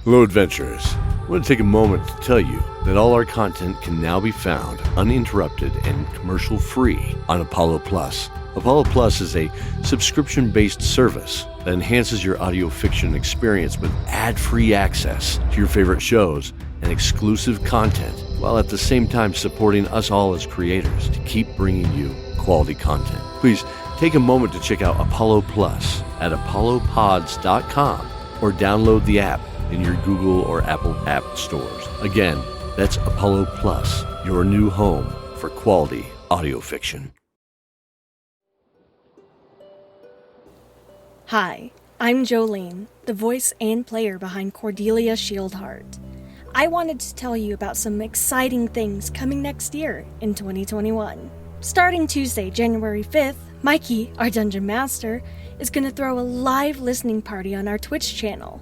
Hello, adventurers. I want to take a moment to tell you that all our content can now be found uninterrupted and commercial-free on Apollo Plus. Apollo Plus is a subscription-based service that enhances your audio fiction experience with ad-free access to your favorite shows and exclusive content, while at the same time supporting us all as creators to keep bringing you quality content. Please take a moment to check out Apollo Plus at apollopods.com or download the app in your Google or Apple app stores. Again, that's Apollo Plus, your new home for quality audio fiction. Hi, I'm Joleen, the voice and player behind Cordelia Shieldheart. I wanted to tell you about some exciting things coming next year in 2021. Starting Tuesday, January 5th, Mikey, our Dungeon Master, is going to throw a live listening party on our Twitch channel.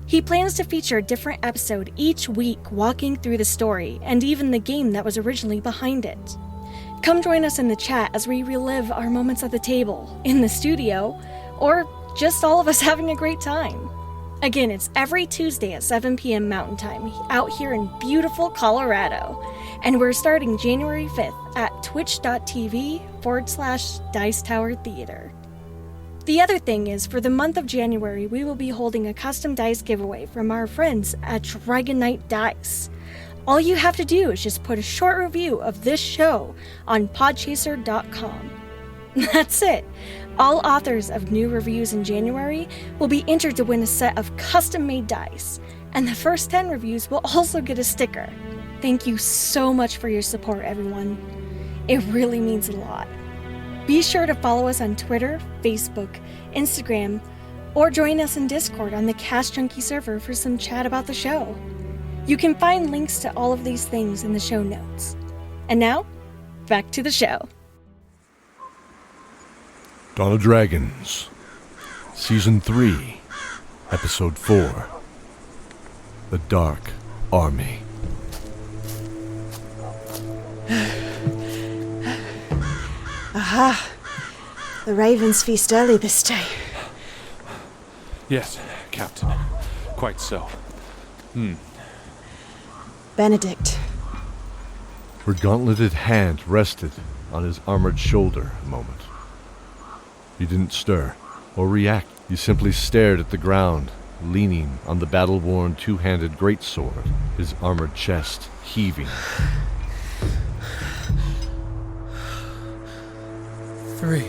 He plans to feature a different episode each week, walking through the story and even the game that was originally behind it. Come join us in the chat as we relive our moments at the table, in the studio, or just all of us having a great time. Again, it's every Tuesday at 7 p.m. Mountain Time out here in beautiful Colorado. And we're starting January 5th at twitch.tv/Dice Tower Theater. The other thing is, for the month of January, we will be holding a custom dice giveaway from our friends at Dragon Knight Dice. All you have to do is just put a short review of this show on podchaser.com. That's it. All authors of new reviews in January will be entered to win a set of custom-made dice, and the first 10 reviews will also get a sticker. Thank you so much for your support, everyone. It really means a lot. Be sure to follow us on Twitter, Facebook, Instagram, or join us in Discord on the Cast Junkie server for some chat about the show. You can find links to all of these things in the show notes. And now, back to the show. Dawn of Dragons, Season 3, Episode 4, The Dark Army. Aha! The ravens feast early this day. Yes, Captain. Quite so. Benedict. Her gauntleted hand rested on his armored shoulder a moment. He didn't stir or react. He simply stared at the ground, leaning on the battle-worn two-handed greatsword, his armored chest heaving. 3.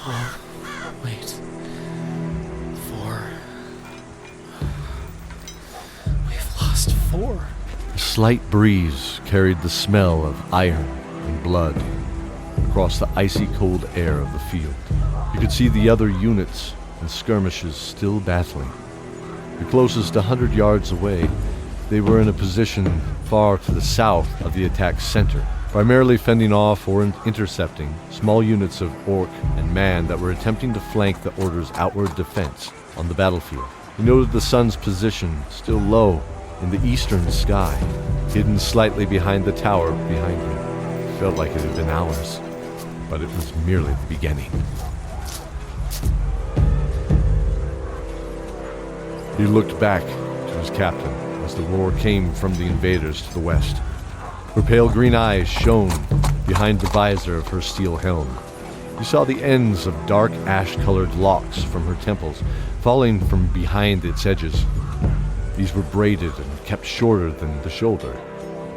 Oh, wait. 4. We've lost 4. A slight breeze carried the smell of iron and blood across the icy cold air of the field. You could see the other units and skirmishes still battling. The closest 100 yards away, they were in a position far to the south of the attack's center, primarily fending off or intercepting small units of orc and man that were attempting to flank the Order's outward defense on the battlefield. He noted the sun's position still low in the eastern sky, hidden slightly behind the tower behind him. It felt like it had been hours, but it was merely the beginning. He looked back to his captain as the roar came from the invaders to the west. Her pale green eyes shone behind the visor of her steel helm. You saw the ends of dark ash-colored locks from her temples falling from behind its edges. These were braided and kept shorter than the shoulder.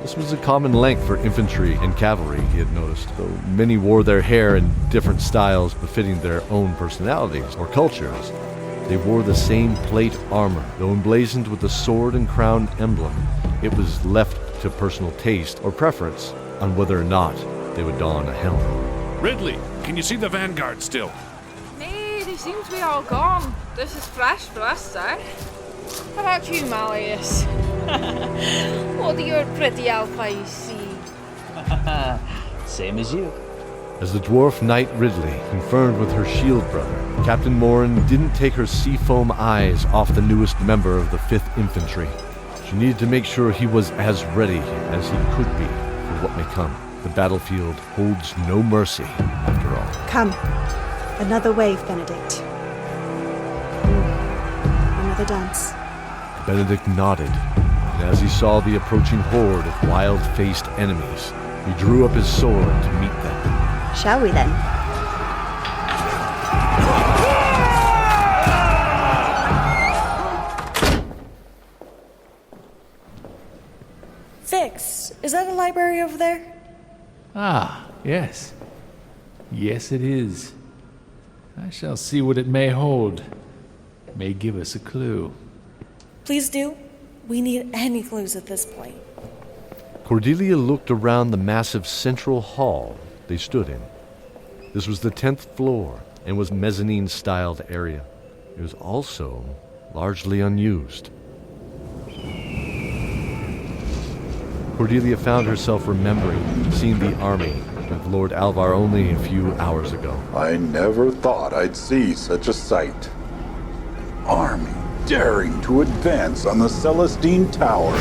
This was a common length for infantry and cavalry, he had noticed, though many wore their hair in different styles befitting their own personalities or cultures. They wore the same plate armor, though emblazoned with the sword and crown emblem. It was left to personal taste or preference on whether or not they would don a helm. Ridley, can you see the vanguard still? Nee, they seem to be all gone. This is fresh for us, sir. How about you, Malleus? What do your pretty elf eyes see? Same as you. As the dwarf knight Ridley confirmed with her shield brother, Captain Morren didn't take her seafoam eyes off the newest member of the 5th Infantry. She needed to make sure he was as ready as he could be for what may come. The battlefield holds no mercy, after all. Come. Another wave, Benedict. Another dance. Benedict nodded, and as he saw the approaching horde of wild-faced enemies, he drew up his sword to meet them. Shall we then? Fix, is that a library over there? Ah, yes. Yes, it is. I shall see what it may hold. May give us a clue. Please do. We need any clues at this point. Cordelia looked around the massive central hall they stood in. This was the 10th floor and was mezzanine-styled area. It was also largely unused. Cordelia found herself remembering seeing the army of Lord ALVAR only a few hours ago. I never thought I'd see such a sight. An army daring to advance on the Celestine Tower.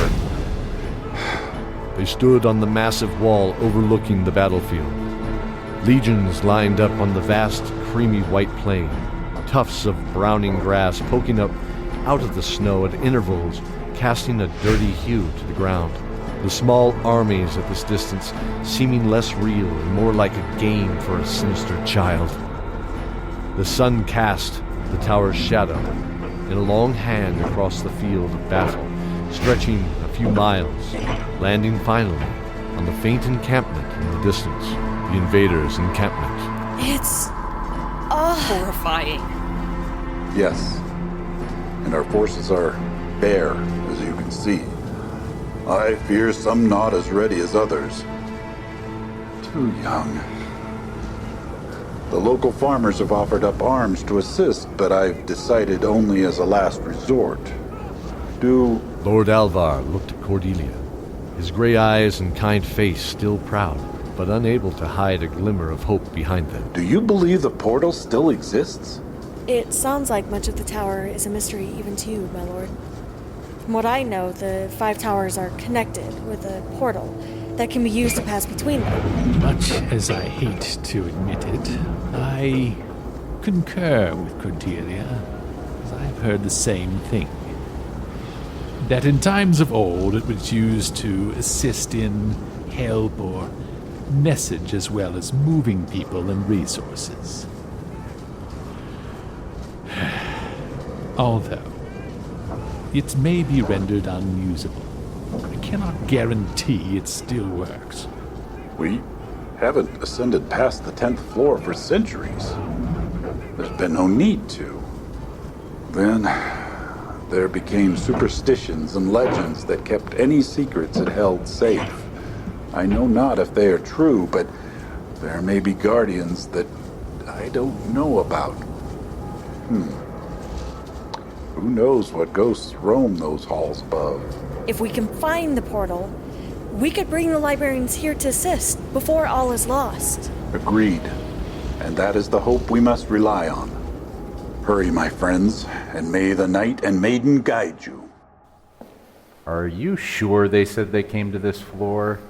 They stood on the massive wall overlooking the battlefield. Legions lined up on the vast, creamy white plain. Tufts of browning grass poking up out of the snow at intervals, casting a dirty hue to the ground. The small armies at this distance seeming less real and more like a game for a sinister child. The sun cast the tower's shadow in a long hand across the field of battle, stretching a few miles, landing finally on the faint encampment in the distance, the invaders' encampment. It's Horrifying. Yes, and our forces are bare, as you can see. I fear some not as ready as others. Too young. The local farmers have offered up arms to assist, but I've decided only as a last resort. Lord ALVAR looked at Cordelia, his gray eyes and kind face still proud, but unable to hide a glimmer of hope behind them. Do you believe the portal still exists? It sounds like much of the tower is a mystery even to you, my lord. From what I know, the 5 towers are connected with a portal that can be used to pass between them. Much as I hate to admit it, I concur with Cordelia, as I've heard the same thing. That in times of old it was used to assist in help or message as well as moving people and resources. Although it may be rendered unusable, I cannot guarantee it still works. We haven't ascended past the 10th floor for centuries. There's been no need to. Then there became superstitions and legends that kept any secrets it held safe. I know not if they are true, but there may be guardians that I don't know about. Who knows what ghosts roam those halls above? If we can find the portal, we could bring the librarians here to assist before all is lost. Agreed. And that is the hope we must rely on. Hurry, my friends, and may the knight and maiden guide you. Are you sure they said they came to this floor?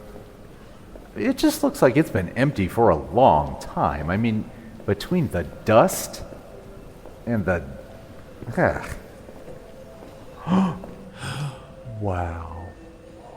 It just looks like it's been empty for a long time. I mean, between the dust and the... Wow.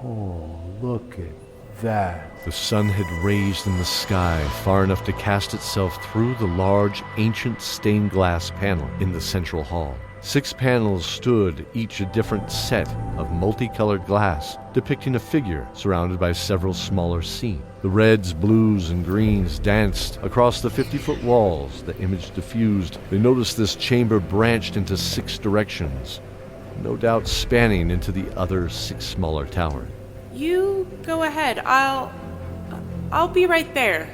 Oh, look at that. The sun had raised in the sky far enough to cast itself through the large, ancient stained glass panel in the central hall. 6 panels stood, each a different set of multicolored glass, depicting a figure surrounded by several smaller scenes. The reds, blues, and greens danced across the 50-foot walls. The image diffused. They noticed this chamber branched into 6 directions, no doubt spanning into the other 6 smaller towers. You go ahead. I'll be right there.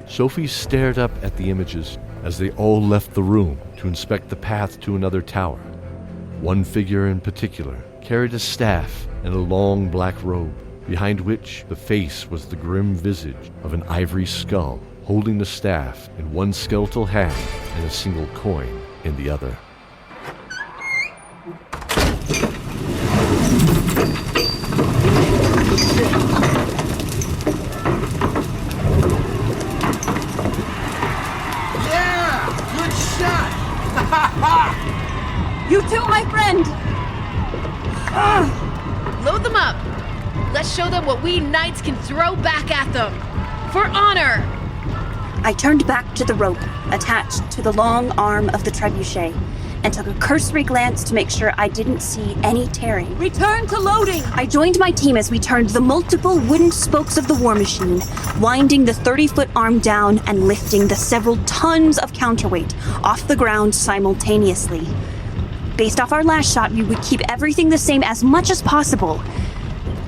Sophie stared up at the images as they all left the room to inspect the path to another tower. One figure in particular carried a staff and a long black robe, behind which the face was the grim visage of an ivory skull, holding the staff in one skeletal hand and a single coin in the other. Yeah! Good You too, my friend! Load them up! Let's show them what we knights can throw back at them! For honor! I turned back to the rope attached to the long arm of the trebuchet and took a cursory glance to make sure I didn't see any tearing. Return to loading! I joined my team as we turned the multiple wooden spokes of the war machine, winding the 30-foot arm down and lifting the several tons of counterweight off the ground simultaneously. Based off our last shot, we would keep everything the same as much as possible.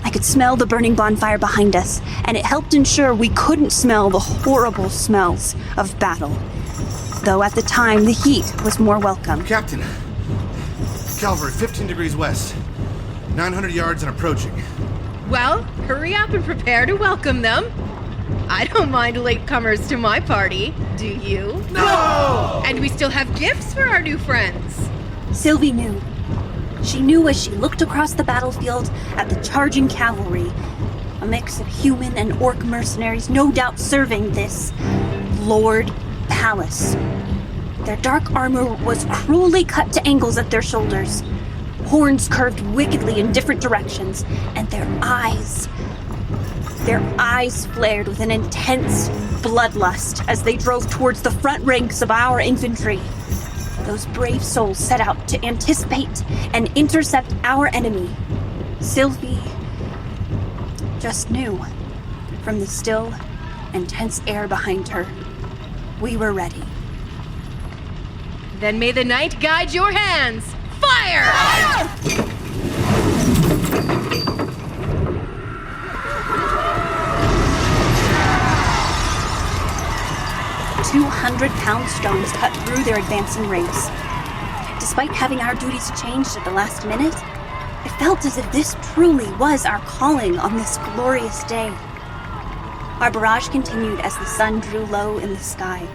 I could smell the burning bonfire behind us, and it helped ensure we couldn't smell the horrible smells of battle. Though at the time, the heat was more welcome. Captain, cavalry 15 degrees west, 900 yards and approaching. Well, hurry up and prepare to welcome them. I don't mind latecomers to my party, do you? No! And we still have gifts for our new friends. Sylvie knew. She knew as she looked across the battlefield at the charging cavalry, a mix of human and orc mercenaries no doubt serving this Lord Palace. Their dark armor was cruelly cut to angles at their shoulders. Horns curved wickedly in different directions, and their eyes flared with an intense bloodlust as they drove towards the front ranks of our infantry. Those brave souls set out to anticipate and intercept our enemy. Sylvie just knew, from the still and tense air behind her, we were ready. Then may the night guide your hands. Fire! 200-pound stones cut through their advancing ranks. Despite having our duties changed at the last minute, it felt as if this truly was our calling on this glorious day. Our barrage continued as the sun drew low in the sky,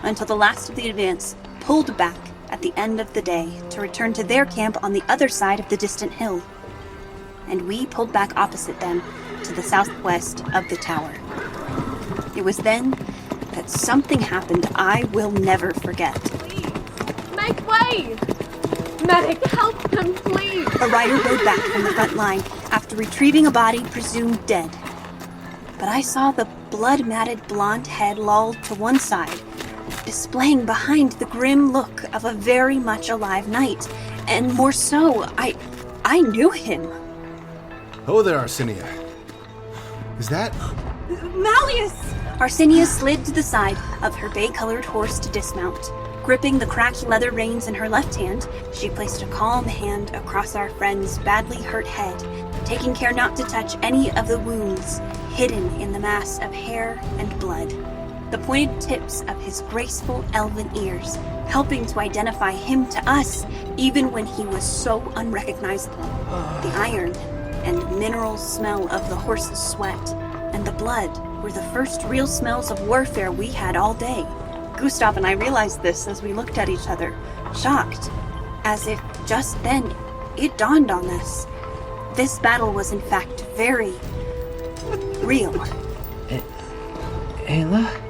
until the last of the advance pulled back at the end of the day to return to their camp on the other side of the distant hill. And we pulled back opposite them to the southwest of the tower. It was then that something happened I will never forget. Please, make way! Medic, help them, please! A rider rode back from the front line after retrieving a body presumed dead. But I saw the blood-matted blonde head lolled to one side, displaying behind the grim look of a very much alive knight. And more so, I knew him. Oh there, Arsinia. Is that... Malleus! Arsinia slid to the side of her bay-colored horse to dismount. Gripping the cracked leather reins in her left hand, she placed a calm hand across our friend's badly hurt head, taking care not to touch any of the wounds hidden in the mass of hair and blood. The pointed tips of his graceful elven ears, helping to identify him to us, even when he was so unrecognizable. The iron and mineral smell of the horse's sweat and the blood were the first real smells of warfare we had all day. Gustav and I realized this as we looked at each other, shocked, as if just then it dawned on us. This battle was in fact very real. Ayla?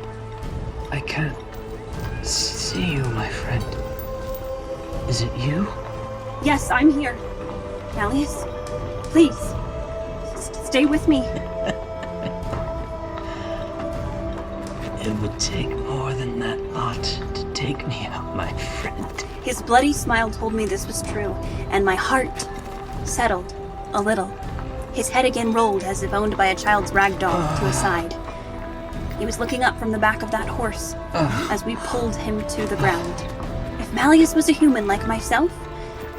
I can't see you, my friend. Is it you? Yes, I'm here. Malleus, please, stay with me. It would take more than that lot to take me out, my friend. His bloody smile told me this was true, and my heart settled a little. His head again rolled as if owned by a child's rag doll to his side. He was looking up from the back of that horse as we pulled him to the ground. If Malleus was a human like myself,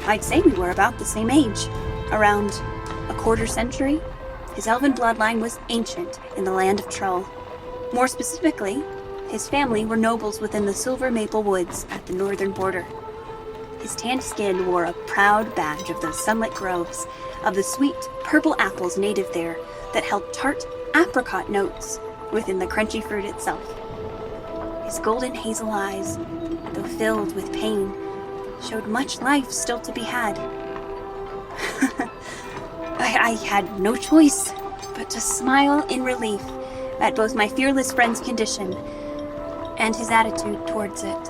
I'd say we were about the same age. Around a quarter century, his elven bloodline was ancient in the land of Trull. More specifically, his family were nobles within the Silver Maple Woods at the northern border. His tanned skin wore a proud badge of those sunlit groves, of the sweet purple apples native there that held tart apricot notes within the crunchy fruit itself. His golden hazel eyes, though filled with pain, showed much life still to be had. I had no choice but to smile in relief at both my fearless friend's condition and his attitude towards it.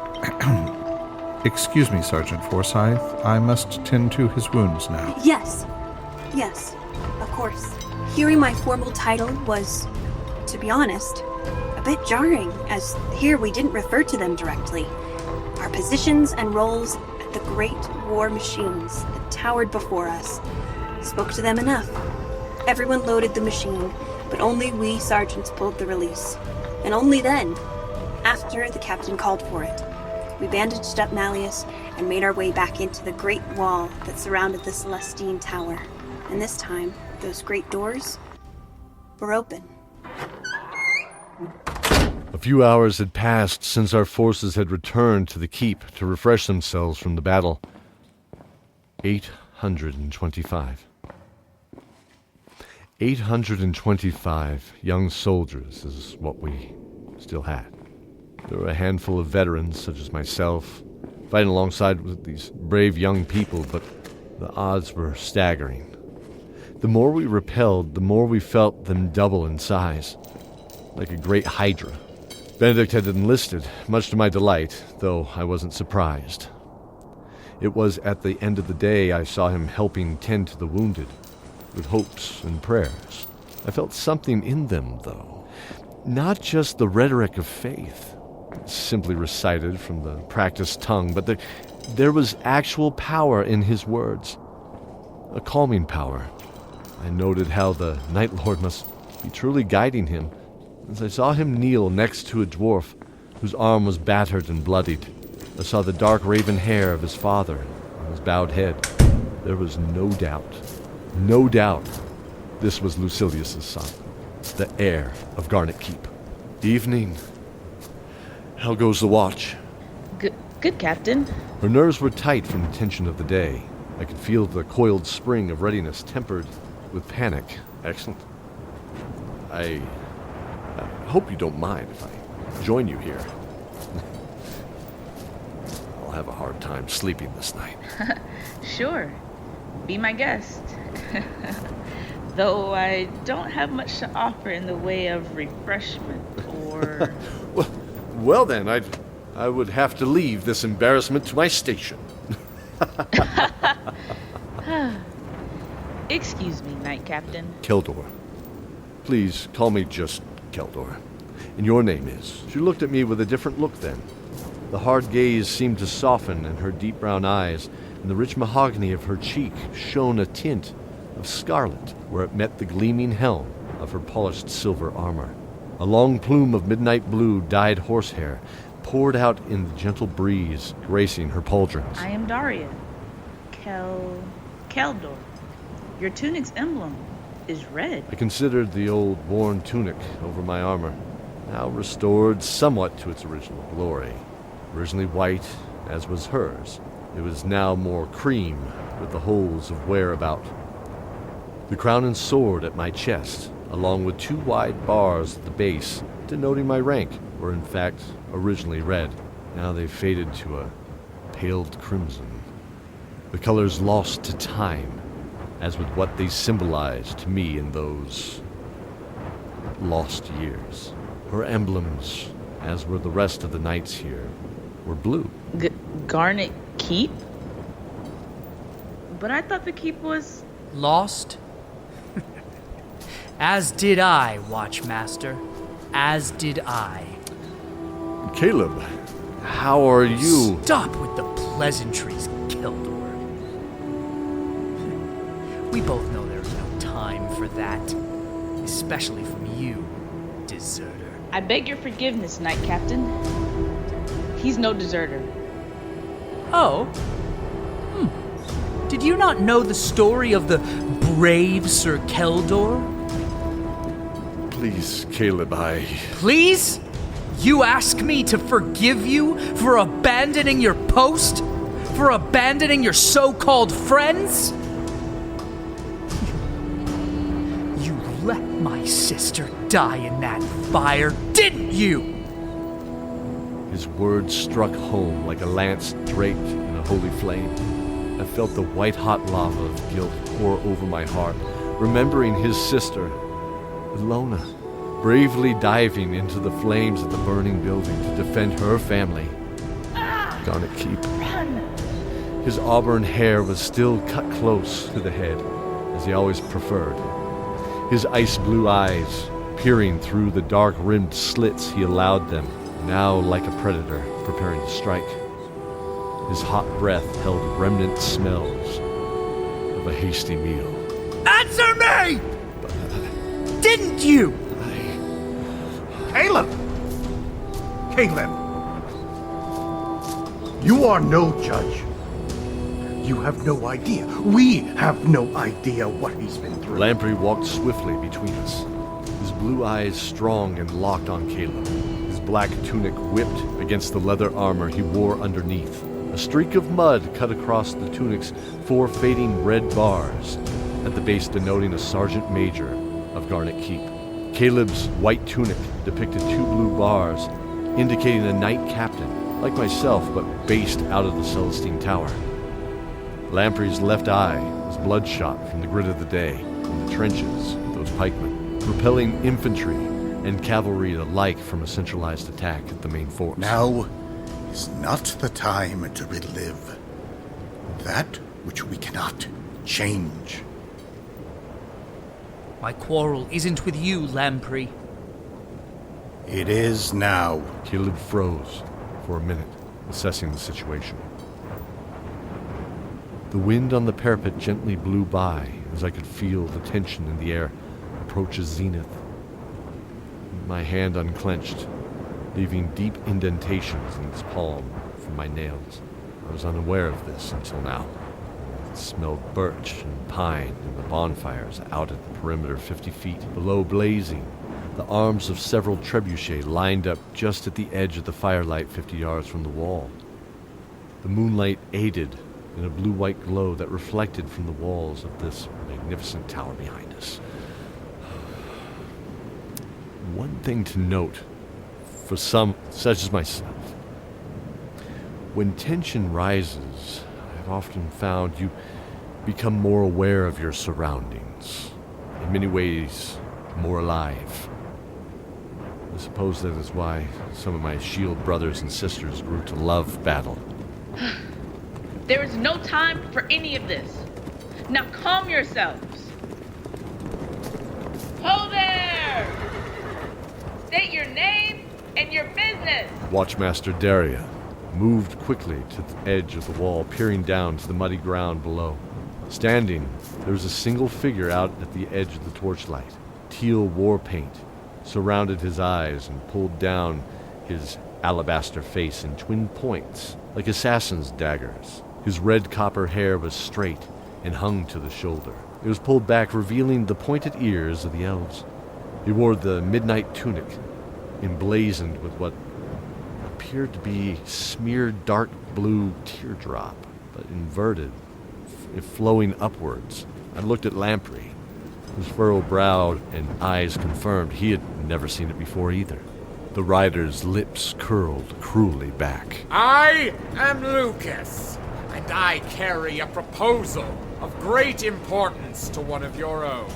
Excuse me, Sergeant Forsyth. I must tend to his wounds now. Yes, of course. Hearing my formal title was, to be honest, a bit jarring, as here we didn't refer to them directly. Our positions and roles at the great war machines that towered before us spoke to them enough. Everyone loaded the machine, but only we sergeants pulled the release. And only then, after the captain called for it, we bandaged up Malleus and made our way back into the great wall that surrounded the Celestine Tower. And this time, those great doors were open. A few hours had passed since our forces had returned to the keep to refresh themselves from the battle. 825. 825 young soldiers is what we still had. There were a handful of veterans, such as myself, fighting alongside with these brave young people, but the odds were staggering. The more we repelled, the more we felt them double in size, like a great hydra. Benedict had enlisted, much to my delight, though I wasn't surprised. It was at the end of the day I saw him helping tend to the wounded, with hopes and prayers. I felt something in them, though. Not just the rhetoric of faith, simply recited from the practiced tongue, but there was actual power in his words. A calming power. I noted how the Night Lord must be truly guiding him, as I saw him kneel next to a dwarf whose arm was battered and bloodied. I saw the dark raven hair of his father on his bowed head. There was no doubt, this was Lucilius's son, the heir of Garnet Keep. Evening. How goes the watch? Good, Captain. Her nerves were tight from the tension of the day. I could feel the coiled spring of readiness tempered with panic. Excellent. I hope you don't mind if I join you here. I'll have a hard time sleeping this night. Sure. Be my guest. Though I don't have much to offer in the way of refreshment or... Well then, I would have to leave this embarrassment to my station. Excuse me, Knight Captain. Keldor. Please call me just Keldor. And your name is? She looked at me with a different look then. The hard gaze seemed to soften in her deep brown eyes, and the rich mahogany of her cheek shone a tint of scarlet where it met the gleaming helm of her polished silver armor. A long plume of midnight blue dyed horsehair poured out in the gentle breeze, gracing her pauldrons. I am Daria. Keldor. Your tunic's emblem is red. I considered the old worn tunic over my armor, now restored somewhat to its original glory. Originally white, as was hers, it was now more cream, with the holes of wear about. The crown and sword at my chest, along with two wide bars at the base, denoting my rank, were in fact originally red. Now they've faded to a paled crimson. The colors lost to time, as with what they symbolized to me in those lost years. Her emblems, as were the rest of the knights here, were blue. Garnet Keep? But I thought the keep was... Lost? As did I, Watchmaster. As did I. Caleb, how are you? Stop with the pleasantries, Keldor. We both know there's no time for that. Especially from you, deserter. I beg your forgiveness, Knight Captain. He's no deserter. Oh? Did you not know the story of the brave Sir Keldor? Please, Caleb, Please? You ask me to forgive you for abandoning your post? For abandoning your so-called friends? You let my sister die in that fire, didn't you? His words struck home like a lance draped in a holy flame. I felt the white-hot lava of guilt pour over my heart, remembering his sister, Ilona, bravely diving into the flames of the burning building to defend her family. Garnet Keep. His auburn hair was still cut close to the head, as he always preferred. His ice-blue eyes, peering through the dark-rimmed slits he allowed them, now like a predator preparing to strike. His hot breath held remnant smells of a hasty meal. Answer me! Didn't you? Caleb! Caleb! You are no judge. You have no idea. We have no idea what he's been through. Lamprey walked swiftly between us, his blue eyes strong and locked on Caleb, his black tunic whipped against the leather armor he wore underneath. A streak of mud cut across the tunic's 4 fading red bars, at the base denoting a sergeant major of Garnet Keep. Caleb's white tunic depicted 2 blue bars, indicating a knight captain, like myself, but based out of the Celestine Tower. Lamprey's left eye was bloodshot from the grit of the day in the trenches with those pikemen, repelling infantry and cavalry alike from a centralized attack at the main force. Now is not the time to relive that which we cannot change. My quarrel isn't with you, Lamprey. It is now. Caleb froze for a minute, assessing the situation. The wind on the parapet gently blew by as I could feel the tension in the air approach a zenith. My hand unclenched, leaving deep indentations in its palm from my nails. I was unaware of this until now. It smelled birch and pine and the bonfires out at the perimeter 50 feet below blazing. The arms of several trebuchets lined up just at the edge of the firelight 50 yards from the wall. The moonlight aided in a blue-white glow that reflected from the walls of this magnificent tower behind us. One thing to note, for some such as myself, when tension rises, I've often found you become more aware of your surroundings, in many ways more alive. I suppose that is why some of my shield brothers and sisters grew to love battle. There is no time for any of this. Now calm yourselves. Ho there! State your name and your business. Watchmaster DARIA moved quickly to the edge of the wall, peering down to the muddy ground below. Standing, there was a single figure out at the edge of the torchlight. Teal war paint surrounded his eyes and pulled down his alabaster face in twin points, like assassin's daggers. His red copper hair was straight and hung to the shoulder. It was pulled back, revealing the pointed ears of the elves. He wore the midnight tunic, emblazoned with what appeared to be smeared dark blue teardrop, but inverted, flowing upwards. I looked at Lamprey, whose furrowed brow and eyes confirmed he had never seen it before either. The rider's lips curled cruelly back. I am LOUKAS, and I carry a proposal of great importance to one of your own.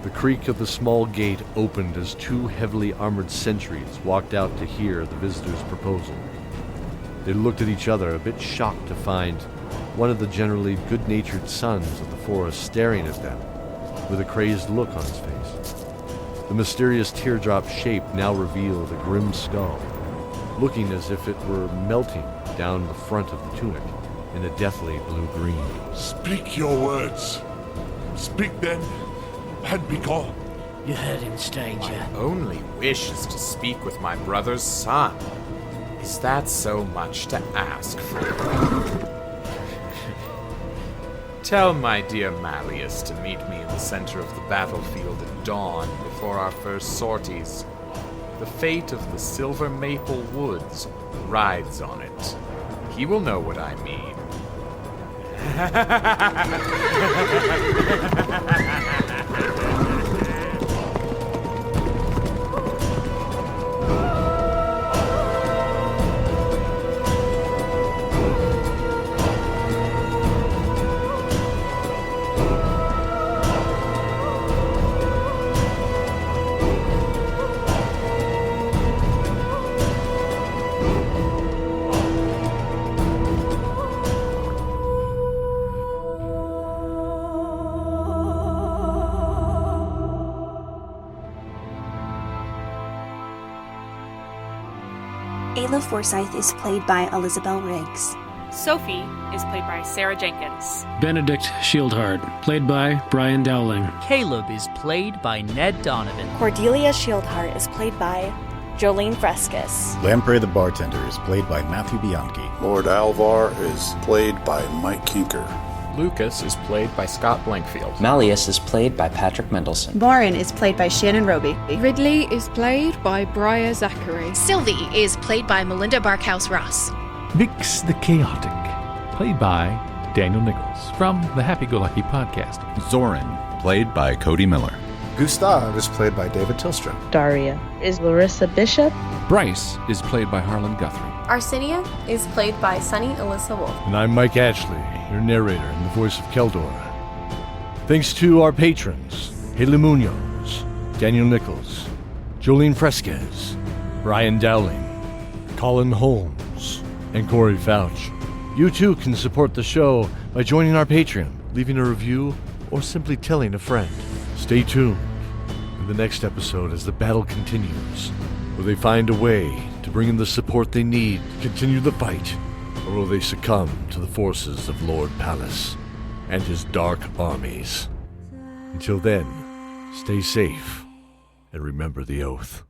The creak of the small gate opened as 2 heavily armored sentries walked out to hear the visitor's proposal. They looked at each other, a bit shocked to find one of the generally good-natured sons of the forest staring at them with a crazed look on his face. The mysterious teardrop shape now revealed a grim skull, looking as if it were melting down the front of the tunic in a deathly blue-green. Speak your words. Speak then, and be gone. You heard him, stranger. My only wish is to speak with my brother's son. Is that so much to ask for? Tell my dear Malleus to meet me in the center of the battlefield at dawn before our first sorties. The fate of the Silver Maple Woods rides on it. He will know what I mean. Kayla Forsyth is played by Elizabeth Riggs. Sophie is played by Sarah Jenkins. Benedict Shieldhart, played by Brian Dowling. Caleb is played by Ned Donovan. Cordelia Shieldhart is played by Joleen Fresquez. Lamprey the bartender is played by Matthew Bianchi. Lord ALVAR is played by Mike Kienker. LOUKAS is played by Scott Blankfield. Malleus is played by Patrick Mendelsohn. MORREN is played by Shannon Roby. Ridley is played by Briar Zachary. Sylvie is played by Melinda Barkhouse Ross. Vix the Chaotic, played by Daniel Nichols from the Happy Go Lucky podcast. Zoran, played by Cody Miller. Gustav is played by David Tillstrom. Daria is Larisa Bishop. Bryce is played by Harlan Guthrie. Arsinia is played by Sunny Alyssa Wolf. And I'm Mike Atchley, your narrator and the voice of Keldor. Thanks to our patrons, Haley Munoz, Daniel Nichols, Joleen Fresquez, Brian Dowling, Colin Holmes, and Corey Pfautsch. You too can support the show by joining our Patreon, leaving a review, or simply telling a friend. Stay tuned in the next episode as the battle continues. Will they find a way to bring in the support they need to continue the fight, or will they succumb to the forces of Lord Pallas and his dark armies? Until then, stay safe and remember the oath.